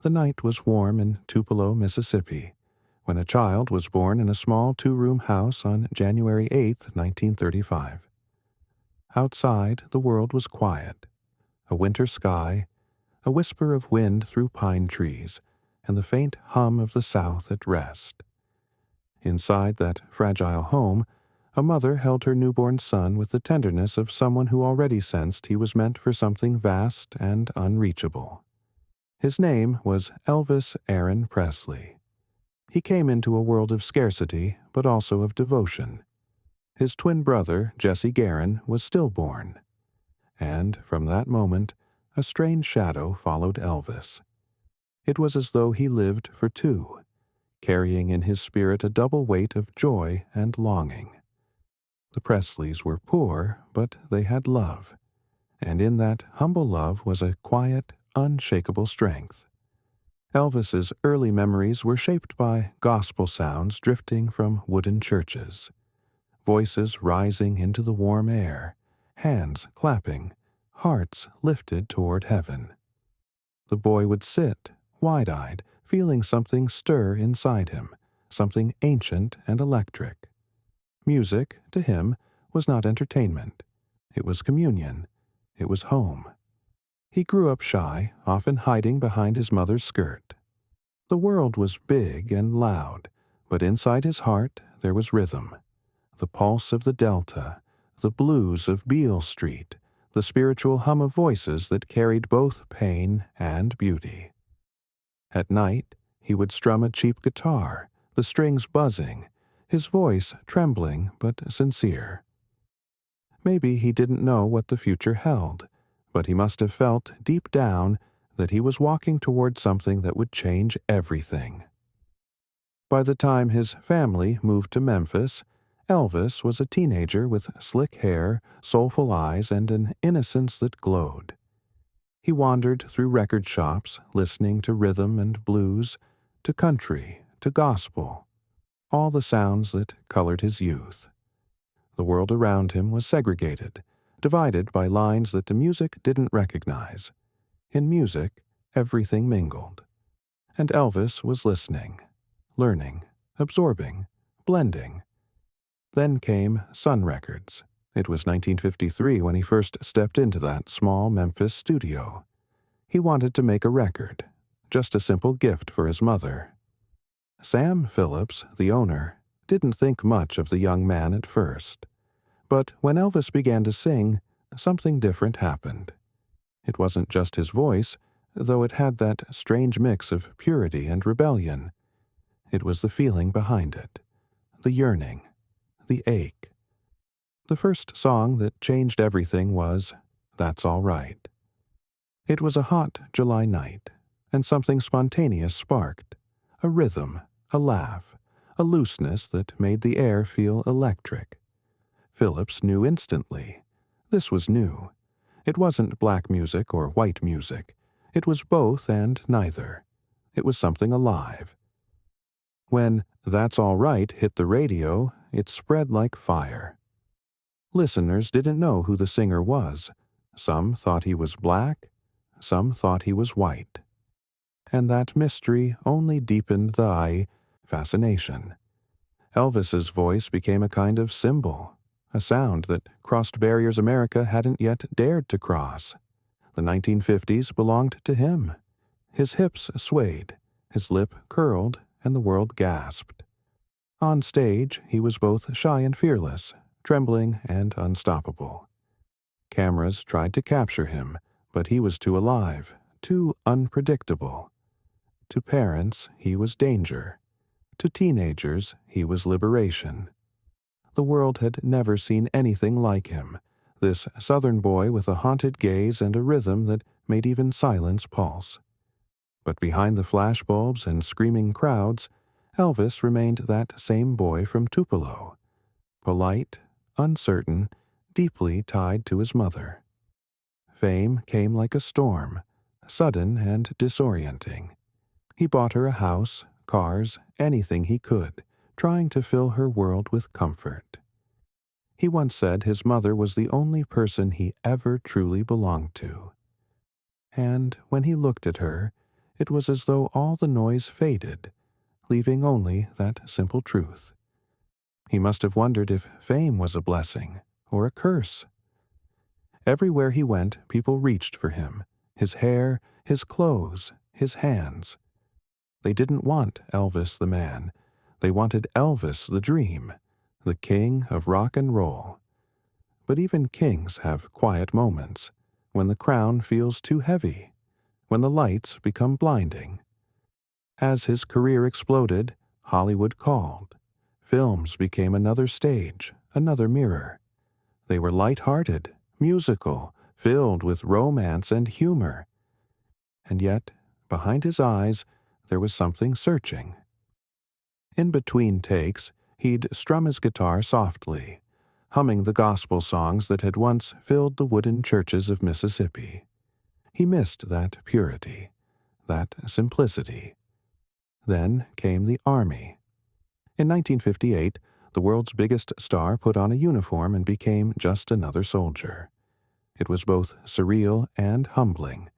The night was warm in Tupelo, Mississippi, when a child was born in a small two-room house on January 8, 1935. Outside, the world was quiet. A winter sky, a whisper of wind through pine trees, and the faint hum of the South at rest. Inside that fragile home, a mother held her newborn son with the tenderness of someone who already sensed he was meant for something vast and unreachable. His name was Elvis Aaron Presley. He came into a world of scarcity, but also of devotion. His twin brother, Jesse Garin, was stillborn. And from that moment, a strange shadow followed Elvis. It was as though he lived for two, carrying in his spirit a double weight of joy and longing. The Presleys were poor, but they had love, and in that humble love was a quiet, unshakable strength. Elvis's early memories were shaped by gospel sounds drifting from wooden churches, voices rising into the warm air, hands clapping, hearts lifted toward heaven. The boy would sit, wide-eyed, feeling something stir inside him, something ancient and electric. Music, to him, was not entertainment. It was communion. It was home. He grew up shy, often hiding behind his mother's skirt. The world was big and loud, but inside his heart there was rhythm. The pulse of the Delta, the blues of Beale Street, the spiritual hum of voices that carried both pain and beauty. At night, he would strum a cheap guitar, the strings buzzing, his voice trembling but sincere. Maybe he didn't know what the future held, but he must have felt deep down that he was walking toward something that would change everything. By the time his family moved to Memphis, Elvis was a teenager with slick hair, soulful eyes, and an innocence that glowed. He wandered through record shops, listening to rhythm and blues, to country, to gospel, all the sounds that colored his youth. The world around him was segregated, divided by lines that the music didn't recognize. In music, everything mingled. And Elvis was listening, learning, absorbing, blending. Then came Sun Records. It was 1953 when he first stepped into that small Memphis studio. He wanted to make a record, just a simple gift for his mother. Sam Phillips, the owner, didn't think much of the young man at first. But when Elvis began to sing, something different happened. It wasn't just his voice, though it had that strange mix of purity and rebellion. It was the feeling behind it, the yearning, the ache. The first song that changed everything was "That's All Right." It was a hot July night, and something spontaneous sparked, a rhythm, a laugh, a looseness that made the air feel electric. Phillips knew instantly. This was new. It wasn't black music or white music. It was both and neither. It was something alive. When "That's All Right" hit the radio, it spread like fire. Listeners didn't know who the singer was. Some thought he was black, some thought he was white. And that mystery only deepened the fascination. Elvis's voice became a kind of symbol, a sound that crossed barriers America hadn't yet dared to cross. The 1950s belonged to him. His hips swayed, his lip curled, and the world gasped. On stage, he was both shy and fearless, trembling and unstoppable. Cameras tried to capture him, but he was too alive, too unpredictable. To parents, he was danger. To teenagers, he was liberation. The world had never seen anything like him, this Southern boy with a haunted gaze and a rhythm that made even silence pulse. But behind the flashbulbs and screaming crowds, Elvis remained that same boy from Tupelo, polite, uncertain, deeply tied to his mother. Fame came like a storm, sudden and disorienting. He bought her a house, cars, anything he could, trying to fill her world with comfort. He once said his mother was the only person he ever truly belonged to. And when he looked at her, It was as though all the noise faded, leaving only that simple truth. He must have wondered if fame was a blessing or a curse. Everywhere he went, people reached for him, his hair, his clothes, his hands. They didn't want Elvis the man. They wanted Elvis the dream, the king of rock and roll. But even kings have quiet moments, when the crown feels too heavy, when the lights become blinding. As his career exploded, Hollywood called. Films became another stage, another mirror. They were light-hearted, musical, filled with romance and humor. And yet, behind his eyes, there was something searching. In between takes, he'd strum his guitar softly, humming the gospel songs that had once filled the wooden churches of Mississippi. He missed that purity, that simplicity. Then came the Army. In 1958, the world's biggest star put on a uniform and became just another soldier. It was both surreal and humbling,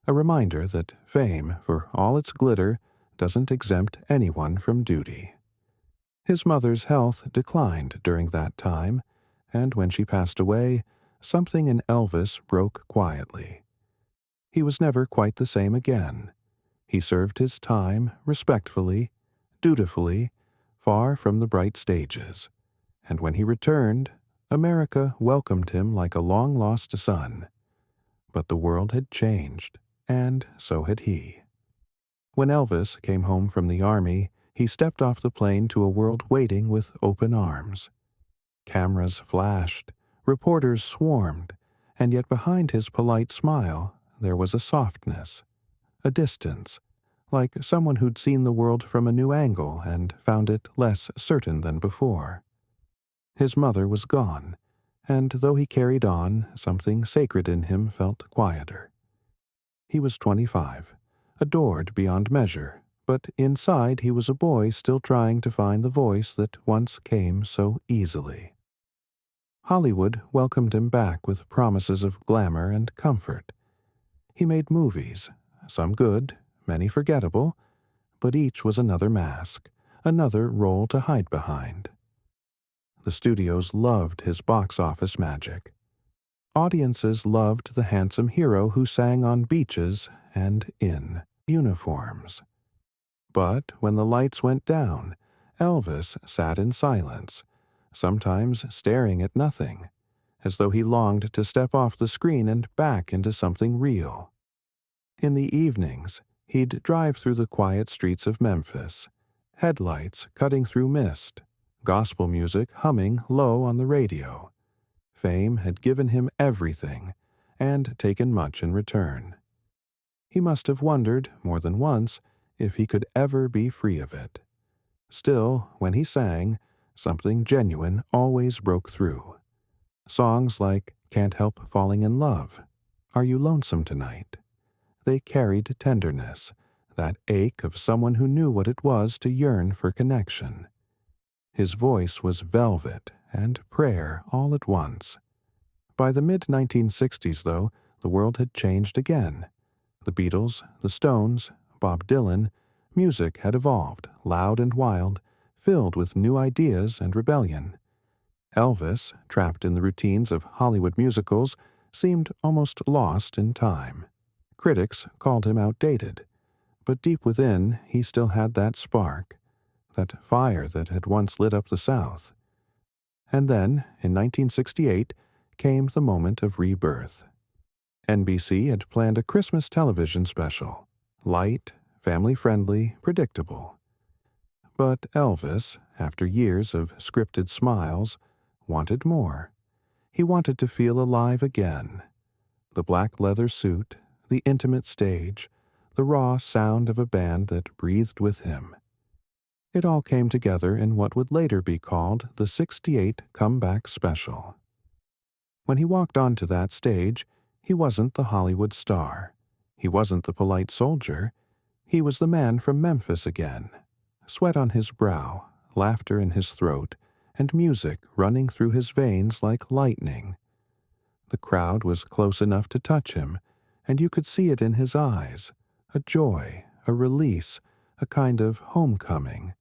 a reminder that fame, for all its glitter, doesn't exempt anyone from duty. His mother's health declined during that time, and when she passed away, something in Elvis broke quietly. He was never quite the same again. He served his time respectfully, dutifully, far from the bright stages, and when he returned, America welcomed him like a long-lost son. But the world had changed, and so had he. When Elvis came home from the Army, he stepped off the plane to a world waiting with open arms. Cameras flashed, reporters swarmed, and yet behind his polite smile there was a softness, a distance, like someone who'd seen the world from a new angle and found it less certain than before. His mother was gone, and though he carried on, something sacred in him felt quieter. He was 25, adored beyond measure, but inside he was a boy still trying to find the voice that once came so easily. Hollywood welcomed him back with promises of glamour and comfort. He made movies, some good, many forgettable, but each was another mask, another role to hide behind. The studios loved his box office magic. Audiences loved the handsome hero who sang on beaches and in uniforms. But when the lights went down, Elvis sat in silence, sometimes staring at nothing, as though he longed to step off the screen and back into something real. In the evenings, he'd drive through the quiet streets of Memphis, headlights cutting through mist, gospel music humming low on the radio. Fame had given him everything, and taken much in return. He must have wondered, more than once, if he could ever be free of it. Still, when he sang, something genuine always broke through. Songs like Can't Help Falling in Love, Are You Lonesome Tonight? They carried tenderness, that ache of someone who knew what it was to yearn for connection. His voice was velvet and prayer all at once. By the mid-1960s, though, the world had changed again. The Beatles, the Stones, Bob Dylan, music had evolved, loud and wild, filled with new ideas and rebellion. Elvis, trapped in the routines of Hollywood musicals, seemed almost lost in time. Critics called him outdated, but deep within he still had that spark, that fire that had once lit up the South. And then, in 1968, came the moment of rebirth. NBC had planned a Christmas television special, light, family-friendly, predictable. But Elvis, after years of scripted smiles, wanted more. He wanted to feel alive again. The black leather suit, the intimate stage, the raw sound of a band that breathed with him. It all came together in what would later be called the '68 Comeback Special. When he walked onto that stage, he wasn't the Hollywood star. He wasn't the polite soldier. He was the man from Memphis again, sweat on his brow, laughter in his throat, and music running through his veins like lightning. The crowd was close enough to touch him, and you could see it in his eyes, a joy, a release, a kind of homecoming.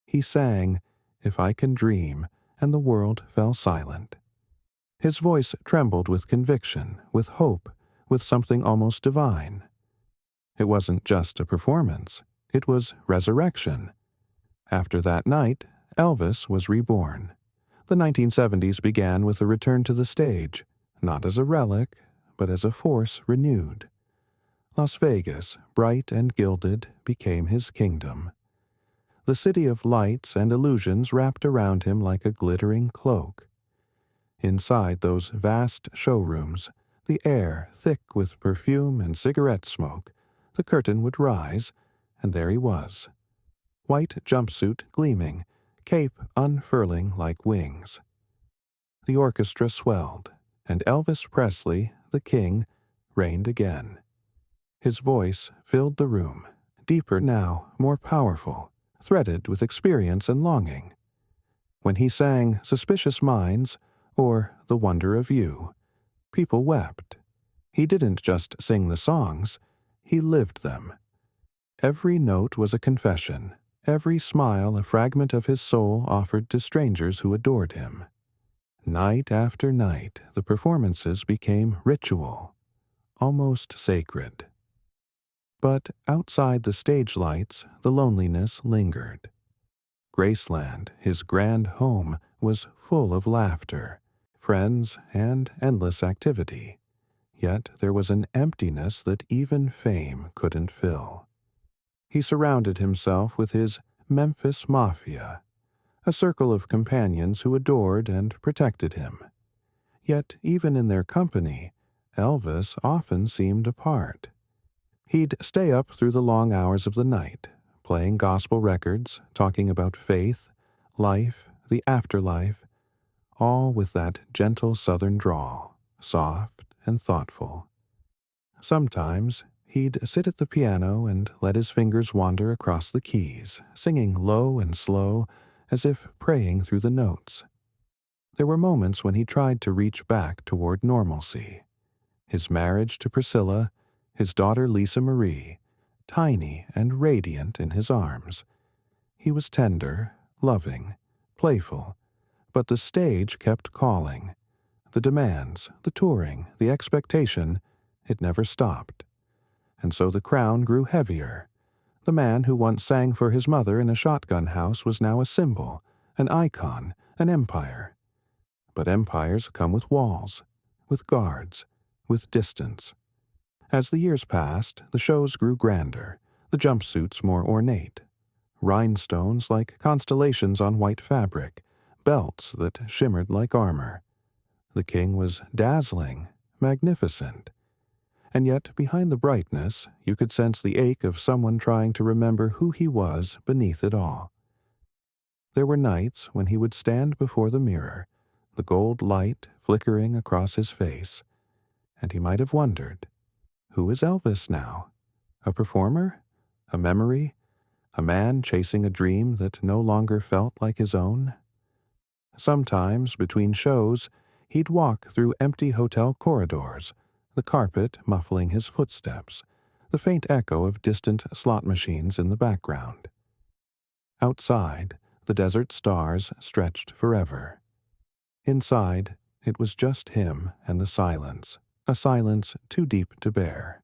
He sang, "If I Can Dream," and the world fell silent. His voice trembled with conviction, with hope, with something almost divine. It wasn't just a performance, it was resurrection. After that night, Elvis was reborn. The 1970s began with a return to the stage, not as a relic, but as a force renewed. Las Vegas, bright and gilded, became his kingdom. The city of lights and illusions wrapped around him like a glittering cloak. Inside those vast showrooms, the air thick with perfume and cigarette smoke, the curtain would rise, and there he was. White jumpsuit gleaming, cape unfurling like wings. The orchestra swelled, and Elvis Presley, the king, reigned again. His voice filled the room, deeper now, more powerful, threaded with experience and longing. When he sang Suspicious Minds or The Wonder of You, people wept. He didn't just sing the songs, he lived them. Every note was a confession, every smile a fragment of his soul offered to strangers who adored him. Night after night, the performances became ritual, almost sacred. But outside the stage lights, the loneliness lingered. Graceland, his grand home, was full of laughter, friends, and endless activity. Yet there was an emptiness that even fame couldn't fill. He surrounded himself with his Memphis Mafia, a circle of companions who adored and protected him. Yet even in their company, Elvis often seemed apart. He'd stay up through the long hours of the night, playing gospel records, talking about faith, life, the afterlife, all with that gentle southern drawl, soft and thoughtful. Sometimes he'd sit at the piano and let his fingers wander across the keys, singing low and slow, as if praying through the notes. There were moments when he tried to reach back toward normalcy. His marriage to Priscilla, his daughter Lisa Marie, tiny and radiant in his arms. He was tender, loving, playful, but the stage kept calling. The demands, the touring, the expectation, it never stopped. And so the crown grew heavier. The man who once sang for his mother in a shotgun house was now a symbol, an icon, an empire. But empires come with walls, with guards, with distance. As the years passed, the shows grew grander, the jumpsuits more ornate. Rhinestones like constellations on white fabric, belts that shimmered like armor. The king was dazzling, magnificent. And yet, behind the brightness, you could sense the ache of someone trying to remember who he was beneath it all. There were nights when he would stand before the mirror, the gold light flickering across his face, and he might have wondered, who is Elvis now? A performer? A memory? A man chasing a dream that no longer felt like his own? Sometimes, between shows, he'd walk through empty hotel corridors, the carpet muffling his footsteps, the faint echo of distant slot machines in the background. Outside, the desert stars stretched forever. Inside, it was just him and the silence, a silence too deep to bear.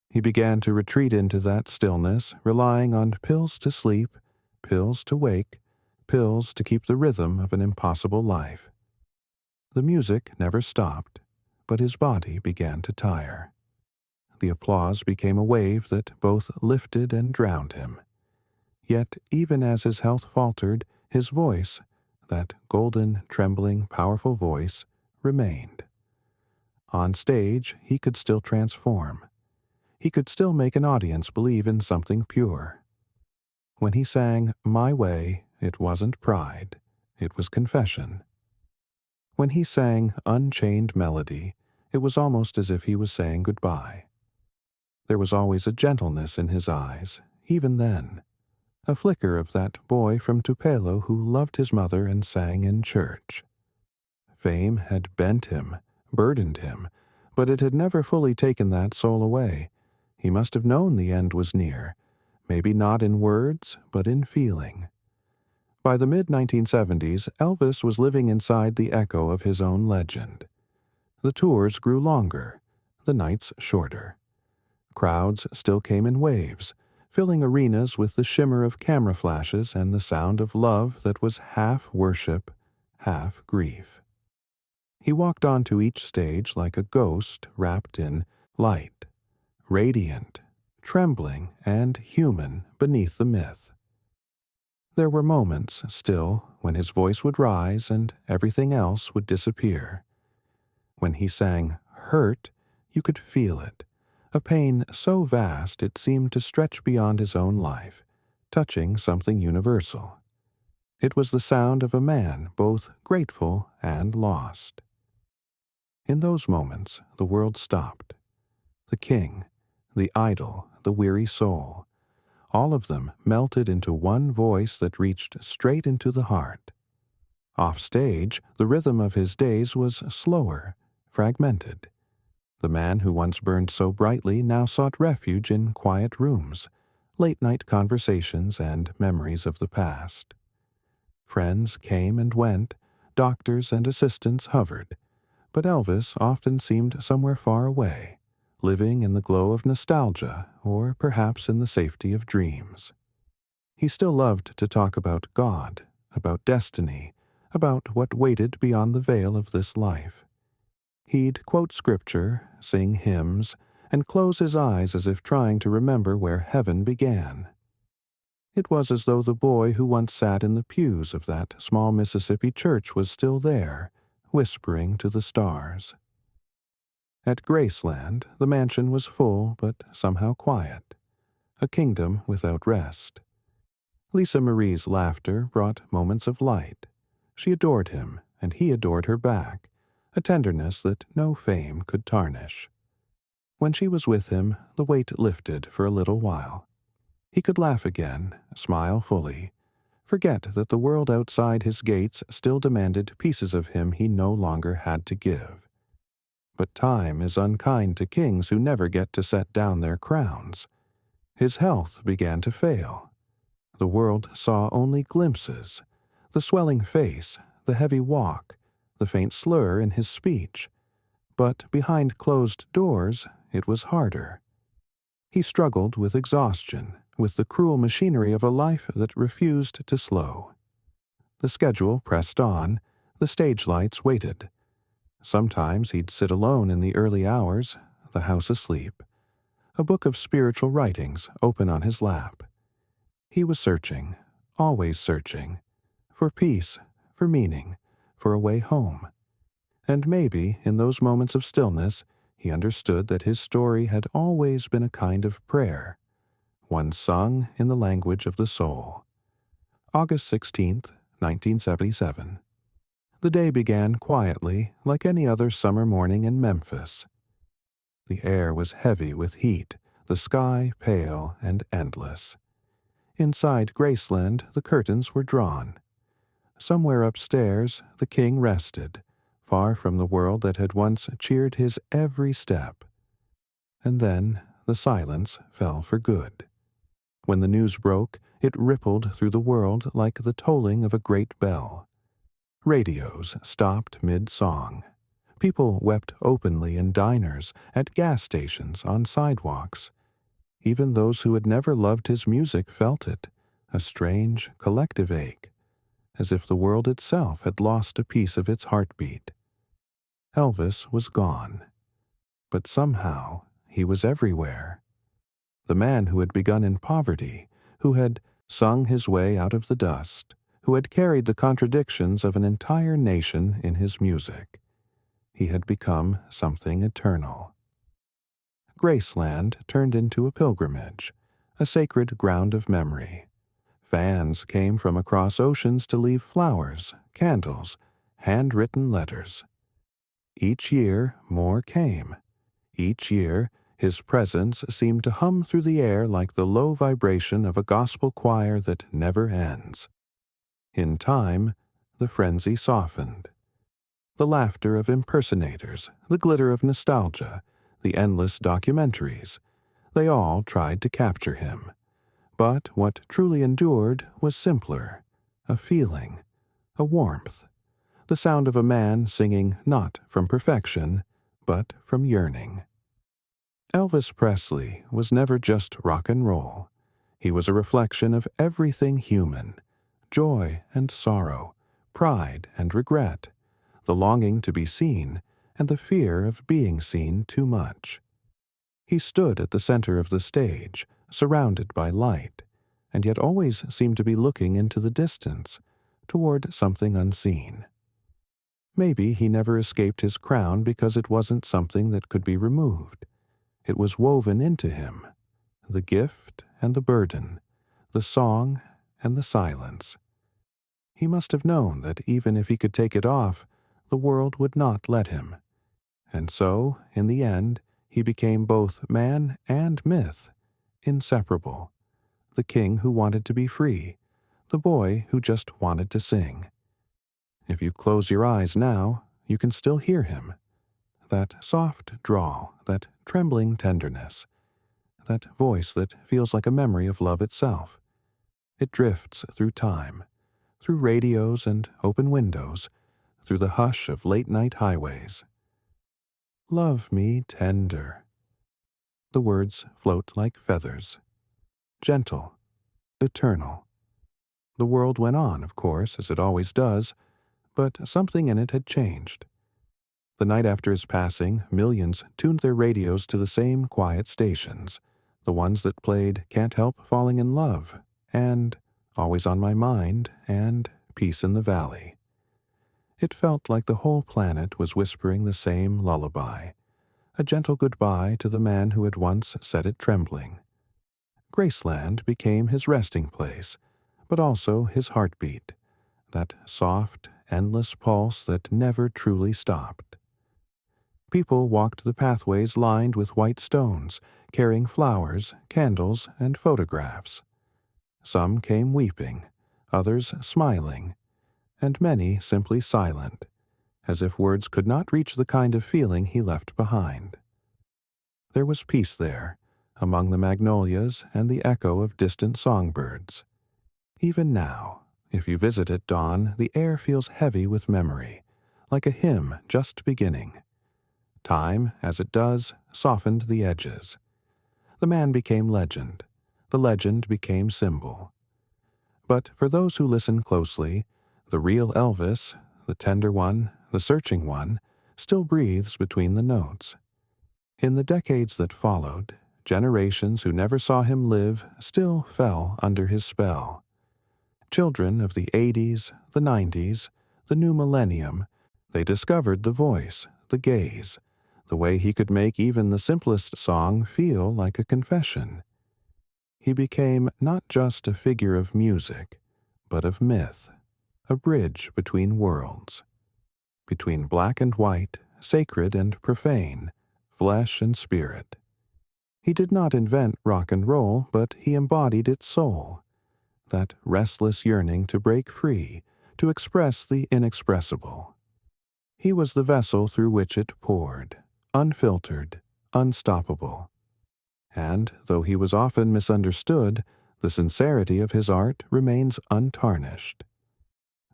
He began to retreat into that stillness, relying on pills to sleep, pills to wake, pills to keep the rhythm of an impossible life. The music never stopped, but his body began to tire. The applause became a wave that both lifted and drowned him. Yet, even as his health faltered, his voice, that golden, trembling, powerful voice, remained. On stage, he could still transform. He could still make an audience believe in something pure. When he sang My Way, it wasn't pride, it was confession. When he sang Unchained Melody, it was almost as if he was saying goodbye. There was always a gentleness in his eyes, even then, a flicker of that boy from Tupelo who loved his mother and sang in church. Fame had bent him, burdened him, but it had never fully taken that soul away. He must have known the end was near, maybe not in words, but in feeling. By the mid-1970s, Elvis was living inside the echo of his own legend. The tours grew longer, the nights shorter. Crowds still came in waves, filling arenas with the shimmer of camera flashes and the sound of love that was half worship, half grief. He walked onto each stage like a ghost wrapped in light, radiant, trembling, and human beneath the myth. There were moments, still, when his voice would rise and everything else would disappear. When he sang "Hurt," you could feel it, a pain so vast it seemed to stretch beyond his own life, touching something universal. It was the sound of a man both grateful and lost. In those moments, the world stopped. The king, the idol, the weary soul, all of them melted into one voice that reached straight into the heart. Off stage, the rhythm of his days was slower, fragmented. The man who once burned so brightly now sought refuge in quiet rooms, late-night conversations, and memories of the past. Friends came and went, doctors and assistants hovered, but Elvis often seemed somewhere far away, living in the glow of nostalgia or perhaps in the safety of dreams. He still loved to talk about God, about destiny, about what waited beyond the veil of this life. He'd quote scripture, sing hymns, and close his eyes as if trying to remember where heaven began. It was as though the boy who once sat in the pews of that small Mississippi church was still there, whispering to the stars. At Graceland, the mansion was full but somehow quiet, a kingdom without rest. Lisa Marie's laughter brought moments of light. She adored him, and he adored her back, a tenderness that no fame could tarnish. When she was with him, the weight lifted for a little while. He could laugh again, smile fully, forget that the world outside his gates still demanded pieces of him he no longer had to give. But time is unkind to kings who never get to set down their crowns. His health began to fail. The world saw only glimpses, the swelling face, the heavy walk, the faint slur in his speech. But behind closed doors, it was harder. He struggled with exhaustion, with the cruel machinery of a life that refused to slow. The schedule pressed on, the stage lights waited. Sometimes he'd sit alone in the early hours, the house asleep, a book of spiritual writings open on his lap. He was searching, always searching, for peace, for meaning, for a way home. And maybe, in those moments of stillness, he understood that his story had always been a kind of prayer, one sung in the language of the soul. August 16th, 1977. The day began quietly, like any other summer morning in Memphis. The air was heavy with heat, the sky pale and endless. Inside Graceland, the curtains were drawn. Somewhere upstairs, the king rested, far from the world that had once cheered his every step. And then the silence fell for good. When the news broke, it rippled through the world like the tolling of a great bell. Radios stopped mid-song. People wept openly in diners, at gas stations, on sidewalks. Even those who had never loved his music felt it, a strange, collective ache, as if the world itself had lost a piece of its heartbeat. Elvis was gone. But somehow he was everywhere. The man who had begun in poverty, who had sung his way out of the dust, who had carried the contradictions of an entire nation in his music. He had become something eternal. Graceland turned into a pilgrimage, a sacred ground of memory. Fans came from across oceans to leave flowers, candles, handwritten letters. Each year more came. Each year his presence seemed to hum through the air like the low vibration of a gospel choir that never ends. In time, the frenzy softened. The laughter of impersonators, the glitter of nostalgia, the endless documentaries, They all tried to capture him. But what truly endured was simpler, a feeling, a warmth, the sound of a man singing not from perfection, but from yearning. Elvis Presley was never just rock and roll. He was a reflection of everything human, joy and sorrow, pride and regret, the longing to be seen, and the fear of being seen too much. He stood at the center of the stage, surrounded by light, and yet always seemed to be looking into the distance, toward something unseen. Maybe he never escaped his crown because it wasn't something that could be removed. It was woven into him, the gift and the burden, the song and the silence. He must have known that even if he could take it off, the world would not let him. And so, in the end, he became both man and myth, inseparable. The king who wanted to be free, the boy who just wanted to sing. If you close your eyes now, you can still hear him. That soft drawl, that trembling tenderness, that voice that feels like a memory of love itself. It drifts through time, through radios and open windows, through the hush of late-night highways. Love me tender. The words float like feathers. Gentle, eternal. The world went on, of course, as it always does, but something in it had changed. The night after his passing, millions tuned their radios to the same quiet stations, the ones that played Can't Help Falling in Love, and Always on My Mind, and Peace in the Valley. It felt like the whole planet was whispering the same lullaby, a gentle goodbye to the man who had once set it trembling. Graceland became his resting place, but also his heartbeat, that soft, endless pulse that never truly stopped. People walked the pathways lined with white stones, carrying flowers, candles, and photographs. Some came weeping, others smiling, and many simply silent, as if words could not reach the kind of feeling he left behind. There was peace there, among the magnolias and the echo of distant songbirds. Even now, if you visit at dawn, the air feels heavy with memory, like a hymn just beginning. Time, as it does, softened the edges. The man became legend. The legend became symbol. But for those who listen closely, the real Elvis, the tender one, the searching one, still breathes between the notes. In the decades that followed, generations who never saw him live still fell under his spell. Children of the 80s, the 90s, the new millennium, they discovered the voice, the gaze, the way he could make even the simplest song feel like a confession. He became not just a figure of music, but of myth, a bridge between worlds, between black and white, sacred and profane, flesh and spirit. He did not invent rock and roll, but he embodied its soul, that restless yearning to break free, to express the inexpressible. He was the vessel through which it poured, unfiltered, unstoppable. And, though he was often misunderstood, the sincerity of his art remains untarnished.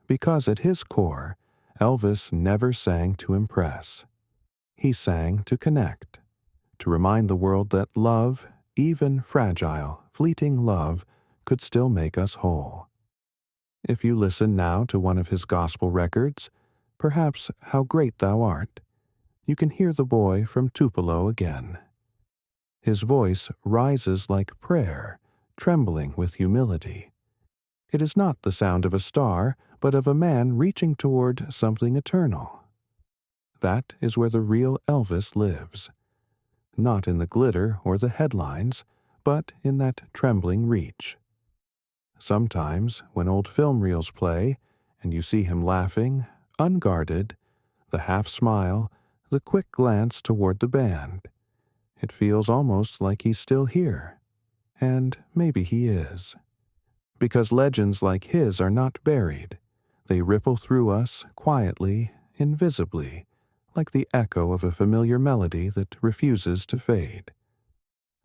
Because at his core, Elvis never sang to impress. He sang to connect, to remind the world that love, even fragile, fleeting love, could still make us whole. If you listen now to one of his gospel records, perhaps How Great Thou Art, you can hear the boy from Tupelo again. His voice rises like prayer, trembling with humility. It is not the sound of a star, but of a man reaching toward something eternal. That is where the real Elvis lives, not in the glitter or the headlines, but in that trembling reach. Sometimes, when old film reels play, and you see him laughing, unguarded, the half-smile, the quick glance toward the band, it feels almost like he's still here. And maybe he is. Because legends like his are not buried. They ripple through us, quietly, invisibly, like the echo of a familiar melody that refuses to fade.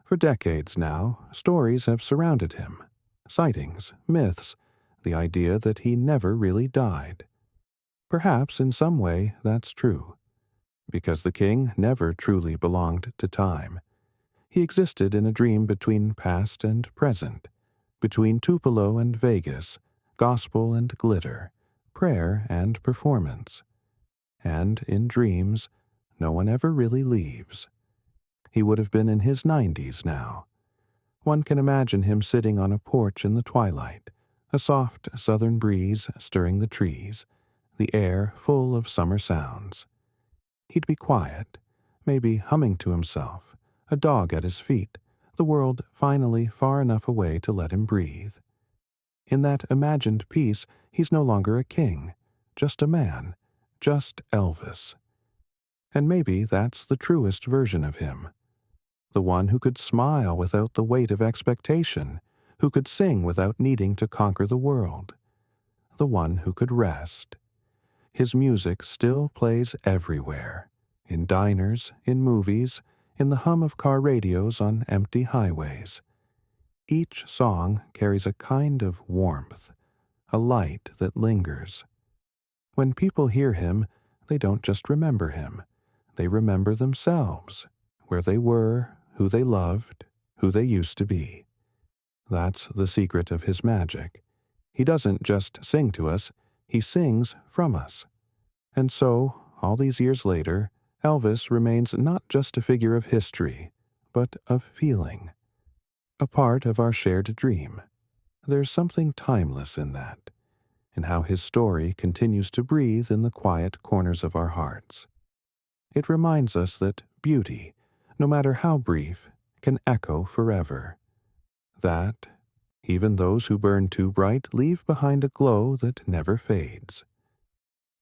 For decades now, stories have surrounded him. Sightings, myths, the idea that he never really died. Perhaps in some way that's true, because the king never truly belonged to time. He existed in a dream between past and present, between Tupelo and Vegas, gospel and glitter, prayer and performance. And in dreams, no one ever really leaves. He would have been in his 90s now. One can imagine him sitting on a porch in the twilight, a soft southern breeze stirring the trees, the air full of summer sounds. He'd be quiet, maybe humming to himself, a dog at his feet, the world finally far enough away to let him breathe. In that imagined peace, he's no longer a king, just a man, just Elvis. And maybe that's the truest version of him. The one who could smile without the weight of expectation, who could sing without needing to conquer the world. The one who could rest. His music still plays everywhere, in diners, in movies, in the hum of car radios on empty highways. Each song carries a kind of warmth, a light that lingers. When people hear him, they don't just remember him. They remember themselves, where they were, who they loved, who they used to be. That's the secret of his magic. He doesn't just sing to us, he sings from us. And so, all these years later, Elvis remains not just a figure of history, but of feeling. A part of our shared dream. There's something timeless in that, in how his story continues to breathe in the quiet corners of our hearts. It reminds us that beauty, no matter how brief, can echo forever. That, even those who burn too bright leave behind a glow that never fades.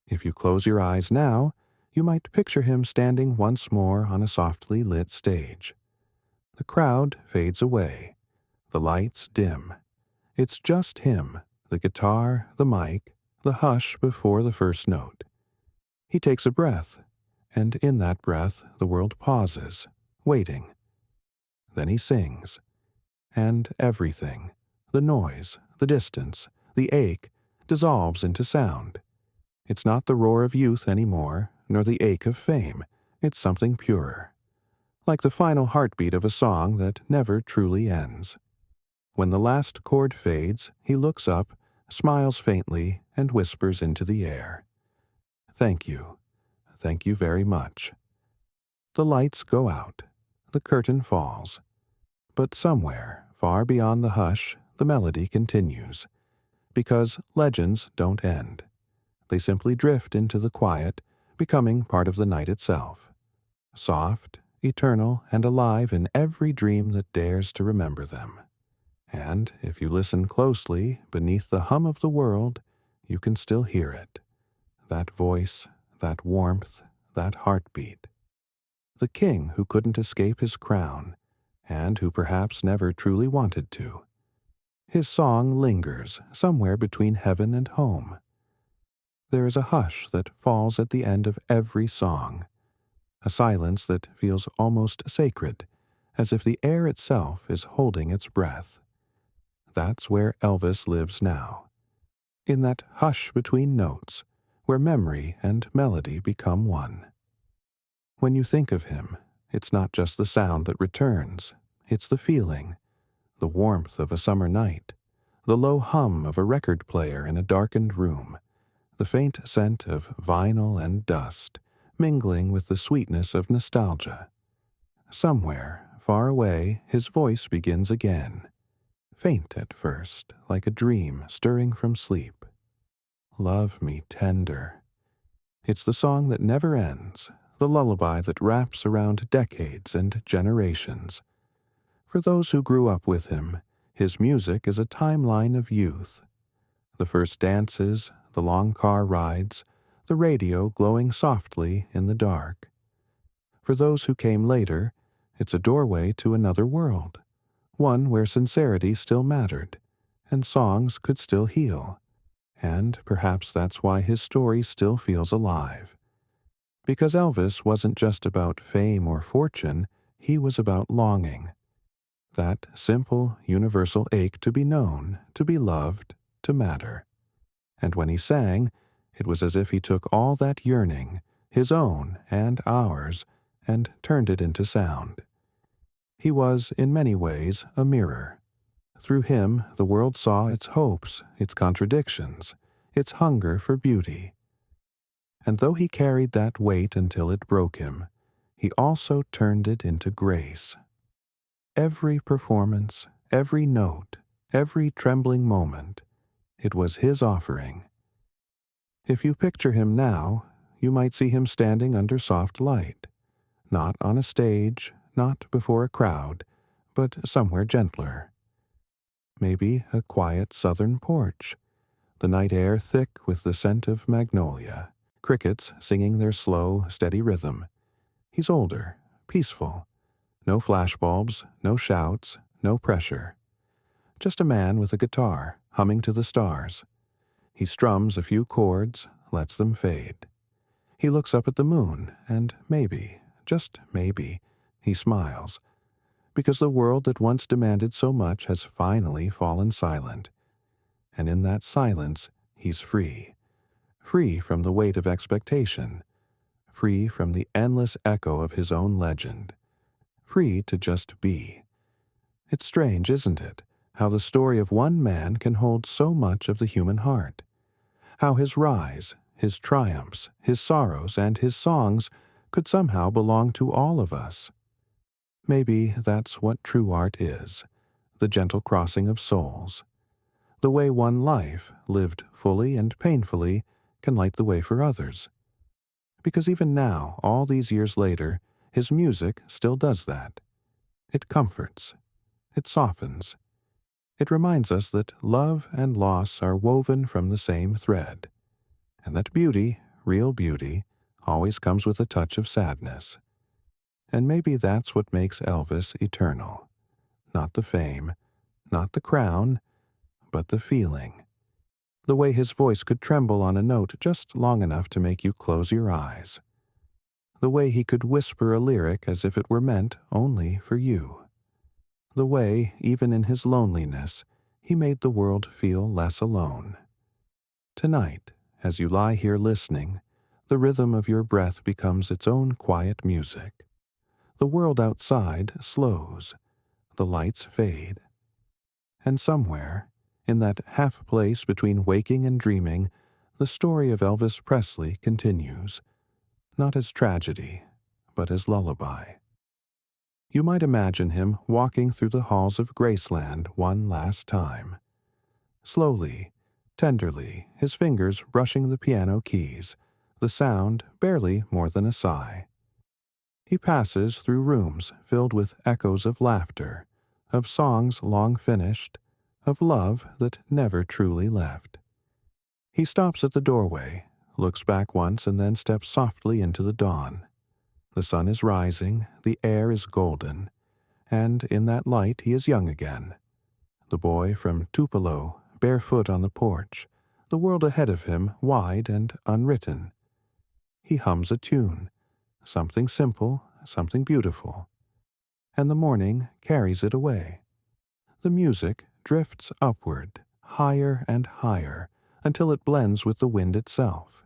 If you close your eyes now, you might picture him standing once more on a softly lit stage. The crowd fades away. The lights dim. It's just him, the guitar, the mic, the hush before the first note. He takes a breath, and in that breath the world pauses, waiting. Then he sings, and everything, the noise, the distance, the ache, dissolves into sound. It's not the roar of youth anymore, nor the ache of fame. It's something purer, like the final heartbeat of a song that never truly ends. When the last chord fades, he looks up, smiles faintly, and whispers into the air. Thank you. Thank you very much. The lights go out. The curtain falls. But somewhere, far beyond the hush, the melody continues. Because legends don't end. They simply drift into the quiet, becoming part of the night itself. Soft, eternal, and alive in every dream that dares to remember them. And if you listen closely, beneath the hum of the world, you can still hear it. That voice, that warmth, that heartbeat. The king who couldn't escape his crown, and who perhaps never truly wanted to. His song lingers somewhere between heaven and home. There is a hush that falls at the end of every song, a silence that feels almost sacred, as if the air itself is holding its breath. That's where Elvis lives now, in that hush between notes, where memory and melody become one. When you think of him, it's not just the sound that returns, it's the feeling, the warmth of a summer night, the low hum of a record player in a darkened room, the faint scent of vinyl and dust, mingling with the sweetness of nostalgia. Somewhere, far away, his voice begins again. Faint at first, like a dream stirring from sleep. Love me tender. It's the song that never ends, the lullaby that wraps around decades and generations. For those who grew up with him, his music is a timeline of youth. The first dances, the long car rides, the radio glowing softly in the dark. For those who came later, it's a doorway to another world, one where sincerity still mattered, and songs could still heal. And perhaps that's why his story still feels alive. Because Elvis wasn't just about fame or fortune, he was about longing. that simple, universal ache to be known, to be loved, to matter. And when he sang, it was as if he took all that yearning, his own and ours, and turned it into sound. He was, in many ways, a mirror. Through him, the world saw its hopes, its contradictions, its hunger for beauty. And though he carried that weight until it broke him, he also turned it into grace. Every performance, every note, every trembling moment, it was his offering. If you picture him now, you might see him standing under soft light, not on a stage, not before a crowd, but somewhere gentler. Maybe a quiet southern porch, the night air thick with the scent of magnolia, crickets singing their slow, steady rhythm. He's older, peaceful. No flashbulbs, no shouts, no pressure. Just a man with a guitar, humming to the stars. He strums a few chords, lets them fade. He looks up at the moon, and maybe, just maybe, he smiles, because the world that once demanded so much has finally fallen silent. And in that silence, he's free. Free from the weight of expectation. Free from the endless echo of his own legend. Free to just be. It's strange, isn't it, how the story of one man can hold so much of the human heart. How his rise, his triumphs, his sorrows, and his songs could somehow belong to all of us. Maybe that's what true art is, the gentle crossing of souls. The way one life, lived fully and painfully, can light the way for others. Because even now, all these years later, his music still does that. It comforts. It softens. It reminds us that love and loss are woven from the same thread, and that beauty, real beauty, always comes with a touch of sadness. And maybe that's what makes Elvis eternal. Not the fame, not the crown, but the feeling. The way his voice could tremble on a note just long enough to make you close your eyes. The way he could whisper a lyric as if it were meant only for you. The way, even in his loneliness, he made the world feel less alone. Tonight, as you lie here listening, the rhythm of your breath becomes its own quiet music. The world outside slows. The lights fade. And somewhere, in that half place between waking and dreaming, the story of Elvis Presley continues, not as tragedy, but as lullaby. You might imagine him walking through the halls of Graceland one last time. Slowly, tenderly, his fingers brushing the piano keys, the sound barely more than a sigh. He passes through rooms filled with echoes of laughter, of songs long finished, of love that never truly left. He stops at the doorway, looks back once, and then steps softly into the dawn. The sun is rising, the air is golden, and in that light he is young again. The boy from Tupelo, barefoot on the porch, the world ahead of him wide and unwritten. He hums a tune, something simple, something beautiful, and the morning carries it away. The music drifts upward, higher and higher, until it blends with the wind itself.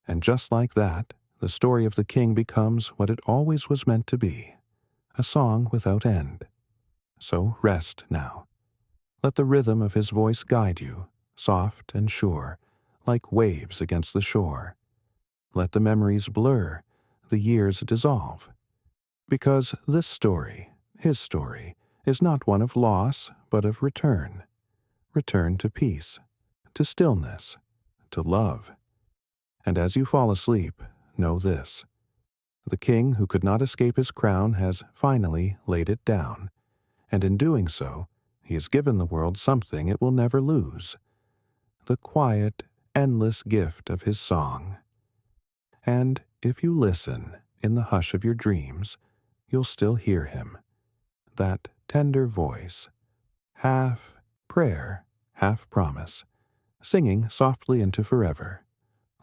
And just like that, the story of the king becomes what it always was meant to be, a song without end. So rest now. Let the rhythm of his voice guide you, soft and sure, like waves against the shore. Let the memories blur, the years dissolve. Because this story, his story, is not one of loss, but of return. Return to peace, to stillness, to love. And as you fall asleep, know this. The king who could not escape his crown has finally laid it down, and in doing so, he has given the world something it will never lose, the quiet, endless gift of his song. And if you listen in the hush of your dreams, you'll still hear him, that tender voice, half prayer, half promise, singing softly into forever.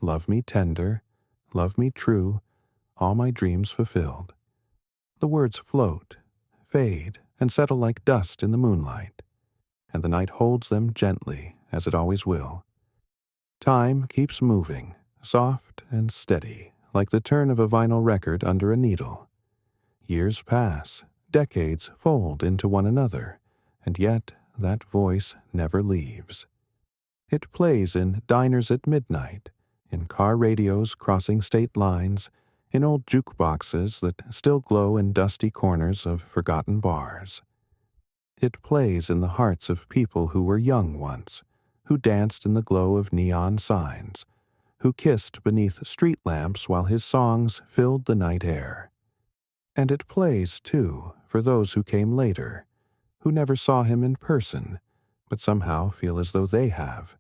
Love me tender, love me true, all my dreams fulfilled. The words float, fade, and settle like dust in the moonlight, and the night holds them gently, as it always will. Time keeps moving, soft and steady, like the turn of a vinyl record under a needle. Years pass, decades fold into one another, and yet that voice never leaves. It plays in diners at midnight, in car radios crossing state lines, in old jukeboxes that still glow in dusty corners of forgotten bars. It plays in the hearts of people who were young once, who danced in the glow of neon signs, who kissed beneath street lamps while his songs filled the night air. And it plays, too, for those who came later, who never saw him in person, but somehow feel as though they have.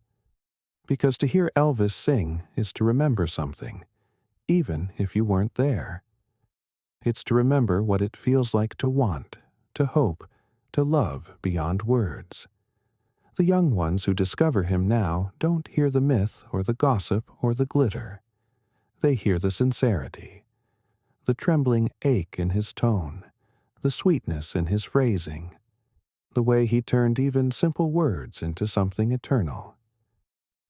Because to hear Elvis sing is to remember something, even if you weren't there. It's to remember what it feels like to want, to hope, to love beyond words. The young ones who discover him now don't hear the myth or the gossip or the glitter. They hear the sincerity, the trembling ache in his tone, the sweetness in his phrasing, the way he turned even simple words into something eternal.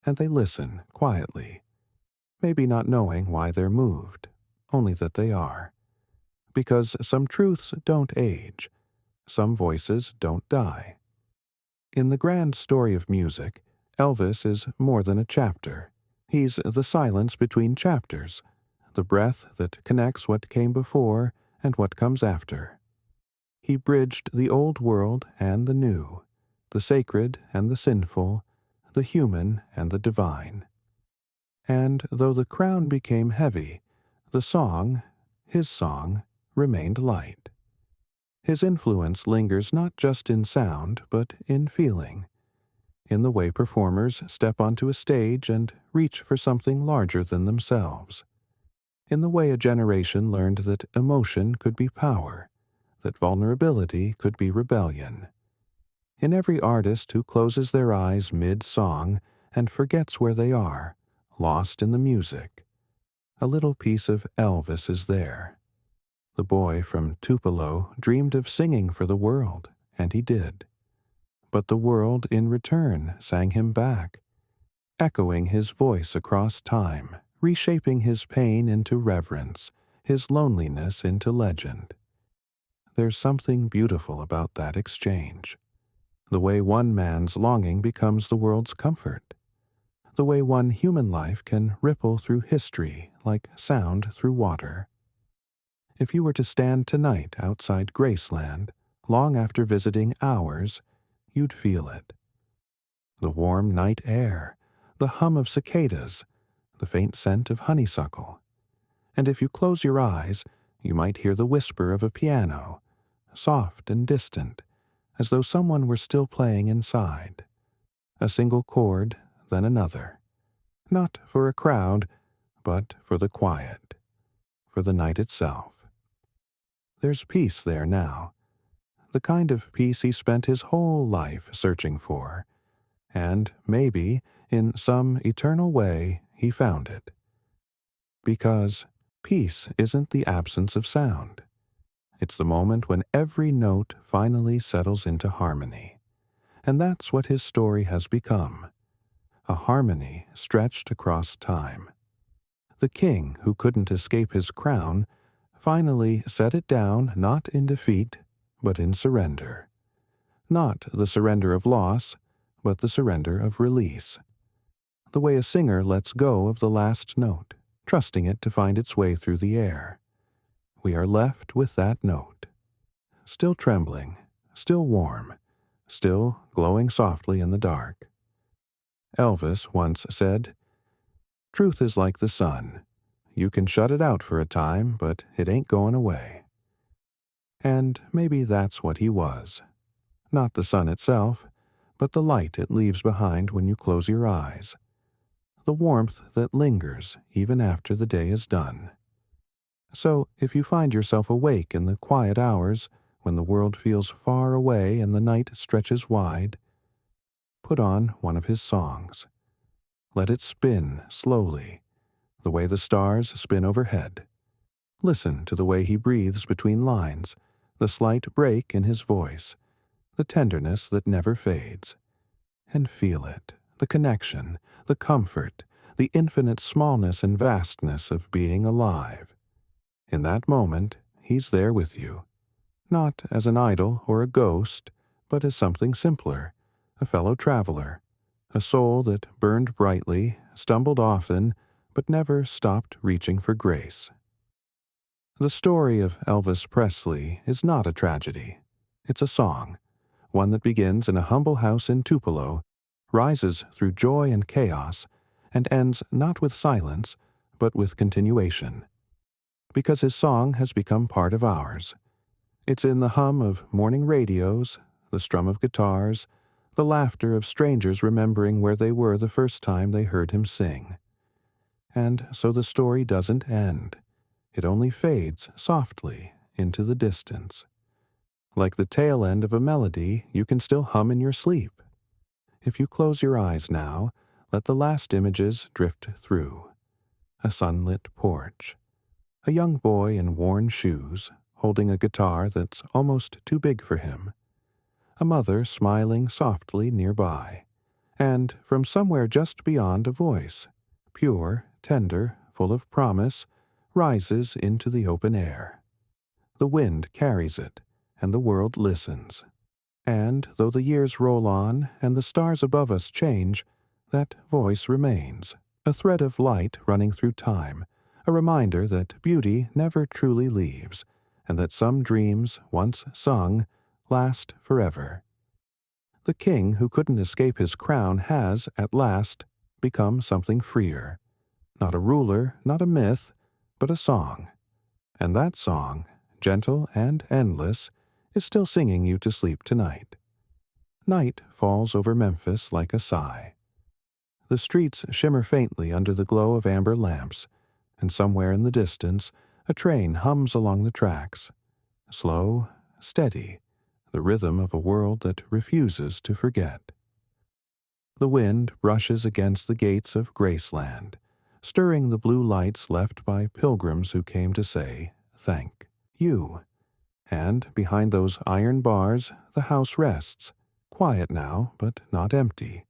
And they listen quietly, maybe not knowing why they're moved, only that they are. Because some truths don't age, some voices don't die. In the grand story of music, Elvis is more than a chapter. He's the silence between chapters, the breath that connects what came before and what comes after. He bridged the old world and the new, the sacred and the sinful, the human and the divine. And though the crown became heavy, the song, his song, remained light. His influence lingers not just in sound, but in feeling, in the way performers step onto a stage and reach for something larger than themselves, in the way a generation learned that emotion could be power, that vulnerability could be rebellion. In every artist who closes their eyes mid-song and forgets where they are, lost in the music, a little piece of Elvis is there. The boy from Tupelo dreamed of singing for the world, and he did. But the world in return sang him back, echoing his voice across time, reshaping his pain into reverence, his loneliness into legend. There's something beautiful about that exchange. The way one man's longing becomes the world's comfort. The way one human life can ripple through history like sound through water. If you were to stand tonight outside Graceland, long after visiting ours, you'd feel it. The warm night air, the hum of cicadas, the faint scent of honeysuckle. And if you close your eyes, you might hear the whisper of a piano, soft and distant, as though someone were still playing inside. A single chord, then another. Not for a crowd, but for the quiet, for the night itself. There's peace there now, the kind of peace he spent his whole life searching for, and maybe, in some eternal way, he found it. Because peace isn't the absence of sound. It's the moment when every note finally settles into harmony. And that's what his story has become, a harmony stretched across time. The king who couldn't escape his crown finally set it down not in defeat, but in surrender. Not the surrender of loss, but the surrender of release. The way a singer lets go of the last note, trusting it to find its way through the air. We are left with that note. Still trembling, still warm, still glowing softly in the dark. Elvis once said, "Truth is like the sun. You can shut it out for a time, but it ain't going away." And maybe that's what he was. Not the sun itself, but the light it leaves behind when you close your eyes. The warmth that lingers even after the day is done. So if you find yourself awake in the quiet hours, when the world feels far away and the night stretches wide, put on one of his songs. Let it spin slowly, the way the stars spin overhead. Listen to the way he breathes between lines, the slight break in his voice, the tenderness that never fades. And feel it, the connection, the comfort, the infinite smallness and vastness of being alive. In that moment, he's there with you, not as an idol or a ghost, but as something simpler, a fellow traveler, a soul that burned brightly, stumbled often, but never stopped reaching for grace. The story of Elvis Presley is not a tragedy. It's a song, one that begins in a humble house in Tupelo, rises through joy and chaos, and ends not with silence, but with continuation. Because his song has become part of ours. It's in the hum of morning radios, the strum of guitars, the laughter of strangers remembering where they were the first time they heard him sing. And so the story doesn't end. It only fades softly into the distance. Like the tail end of a melody you can still hum in your sleep. If you close your eyes now, let the last images drift through. A sunlit porch. A young boy in worn shoes, holding a guitar that's almost too big for him. A mother smiling softly nearby. And from somewhere just beyond a voice, pure, tender, full of promise, rises into the open air. The wind carries it, and the world listens. And though the years roll on and the stars above us change, that voice remains, a thread of light running through time, a reminder that beauty never truly leaves, and that some dreams, once sung, last forever. The king who couldn't escape his crown has, at last, become something freer. Not a ruler, not a myth, but a song. And that song, gentle and endless, is still singing you to sleep tonight. Night falls over Memphis like a sigh. The streets shimmer faintly under the glow of amber lamps, and somewhere in the distance a train hums along the tracks. Slow, steady, the rhythm of a world that refuses to forget. The wind brushes against the gates of Graceland, stirring the blue lights left by pilgrims who came to say, "Thank you." And behind those iron bars the house rests, quiet now, but not empty.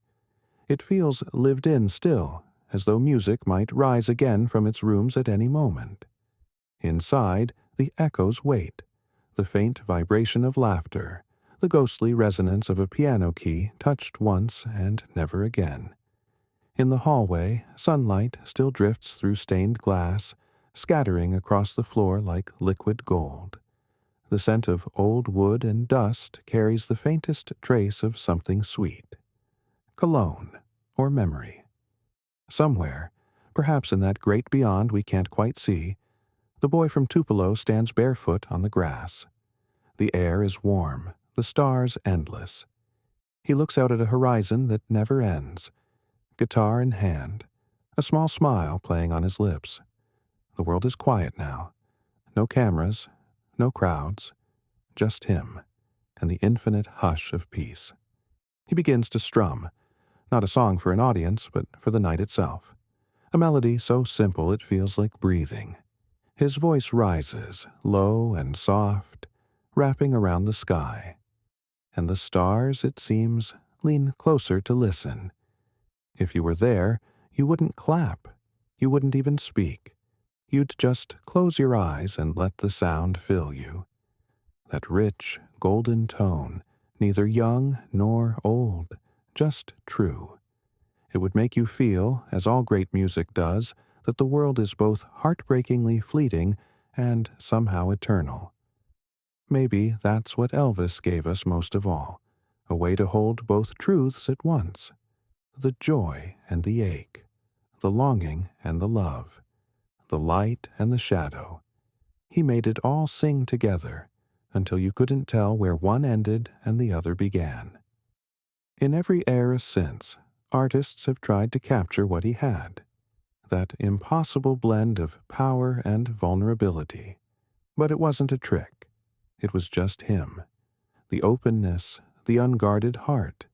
It feels lived in still, as though music might rise again from its rooms at any moment. Inside, the echoes wait, the faint vibration of laughter, the ghostly resonance of a piano key touched once and never again. In the hallway, sunlight still drifts through stained glass, scattering across the floor like liquid gold. The scent of old wood and dust carries the faintest trace of something sweet. Cologne, or memory. Somewhere, perhaps in that great beyond we can't quite see, the boy from Tupelo stands barefoot on the grass. The air is warm, the stars endless. He looks out at a horizon that never ends, guitar in hand, a small smile playing on his lips. The world is quiet now. No cameras, no crowds, just him, and the infinite hush of peace. He begins to strum, not a song for an audience, but for the night itself. A melody so simple it feels like breathing. His voice rises, low and soft, wrapping around the sky. And the stars, it seems, lean closer to listen. If you were there, you wouldn't clap. You wouldn't even speak. You'd just close your eyes and let the sound fill you. That rich, golden tone, neither young nor old, just true. It would make you feel, as all great music does, that the world is both heartbreakingly fleeting and somehow eternal. Maybe that's what Elvis gave us most of all, a way to hold both truths at once, the joy and the ache, the longing and the love, the light and the shadow. He made it all sing together, until you couldn't tell where one ended and the other began. In every era since, artists have tried to capture what he had, that impossible blend of power and vulnerability. But it wasn't a trick. It was just him. The openness, the unguarded heart.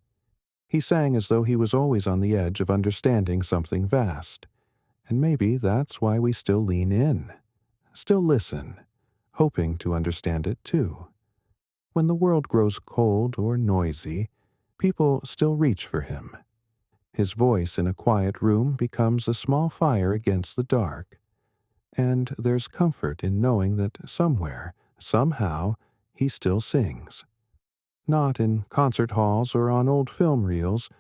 He sang as though he was always on the edge of understanding something vast. And maybe that's why we still lean in, still listen, hoping to understand it too. When the world grows cold or noisy, people still reach for him. His voice in a quiet room becomes a small fire against the dark, and there's comfort in knowing that somewhere, somehow, he still sings. Not in concert halls or on old film reels,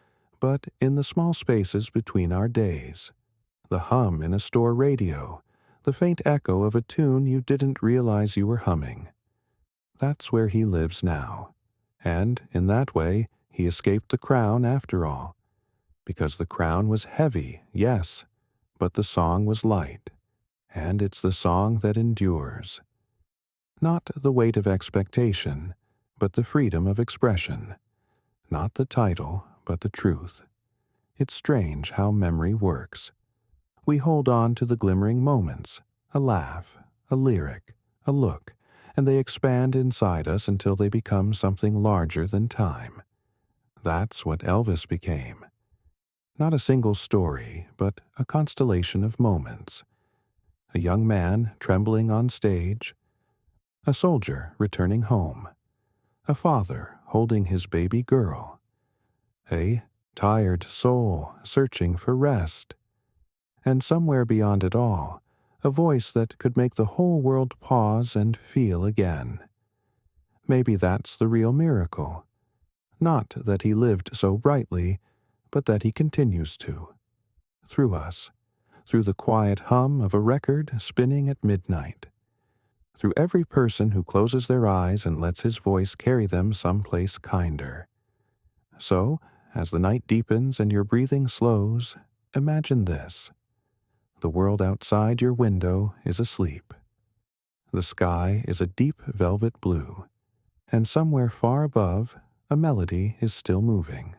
but in the small spaces between our days. The hum in a store radio, the faint echo of a tune you didn't realize you were humming. That's where he lives now. And in that way, he escaped the crown after all. Because the crown was heavy, yes, but the song was light. And it's the song that endures. Not the weight of expectation, but the freedom of expression. Not the title, but the truth. It's strange how memory works. We hold on to the glimmering moments, a laugh, a lyric, a look, and they expand inside us until they become something larger than time. That's what Elvis became. Not a single story, but a constellation of moments. A young man trembling on stage, a soldier returning home, a father holding his baby girl, a tired soul searching for rest, and somewhere beyond it all, a voice that could make the whole world pause and feel again. Maybe that's the real miracle. Not that he lived so brightly, but that he continues to. Through us, through the quiet hum of a record spinning at midnight, through every person who closes their eyes and lets his voice carry them someplace kinder. So, as the night deepens and your breathing slows, imagine this. The world outside your window is asleep. The sky is a deep velvet blue, and somewhere far above, a melody is still moving.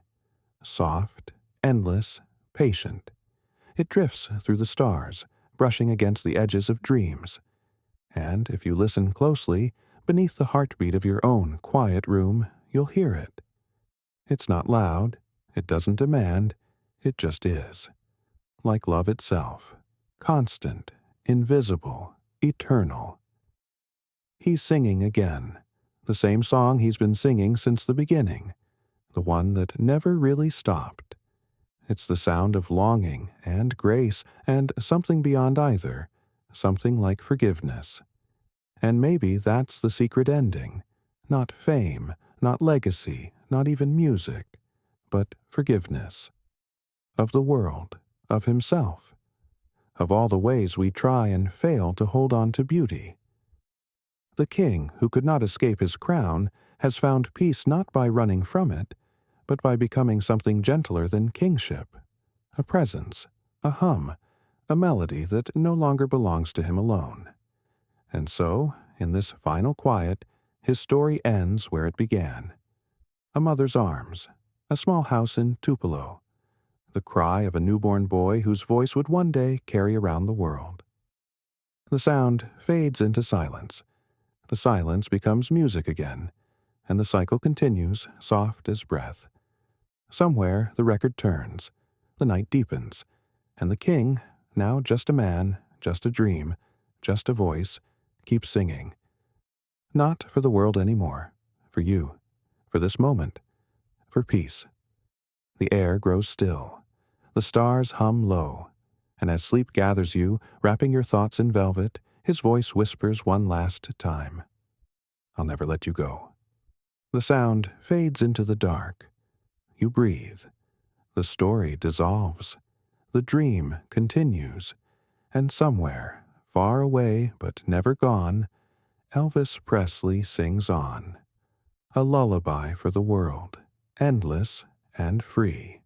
Soft, endless, patient. It drifts through the stars, brushing against the edges of dreams. And if you listen closely, beneath the heartbeat of your own quiet room, you'll hear it. It's not loud, it doesn't demand, it just is. Like love itself, constant, invisible, eternal. He's singing again, the same song he's been singing since the beginning, the one that never really stopped. It's the sound of longing and grace and something beyond either, something like forgiveness. And maybe that's the secret ending. Not fame, not legacy, not even music, but forgiveness. Of the world, of himself, of all the ways we try and fail to hold on to beauty. The king, who could not escape his crown, has found peace not by running from it, but by becoming something gentler than kingship, a presence, a hum, a melody that no longer belongs to him alone. And so, in this final quiet, his story ends where it began. A mother's arms, a small house in Tupelo, the cry of a newborn boy whose voice would one day carry around the world. The sound fades into silence. The silence becomes music again, and the cycle continues, soft as breath. Somewhere the record turns, the night deepens, and the king, now just a man, just a dream, just a voice, keeps singing. Not for the world anymore, for you, for this moment, for peace. The air grows still, the stars hum low, and as sleep gathers you, wrapping your thoughts in velvet, his voice whispers one last time. I'll never let you go. The sound fades into the dark. You breathe. The story dissolves. The dream continues. And somewhere, far away but never gone, Elvis Presley sings on. A lullaby for the world, endless and free.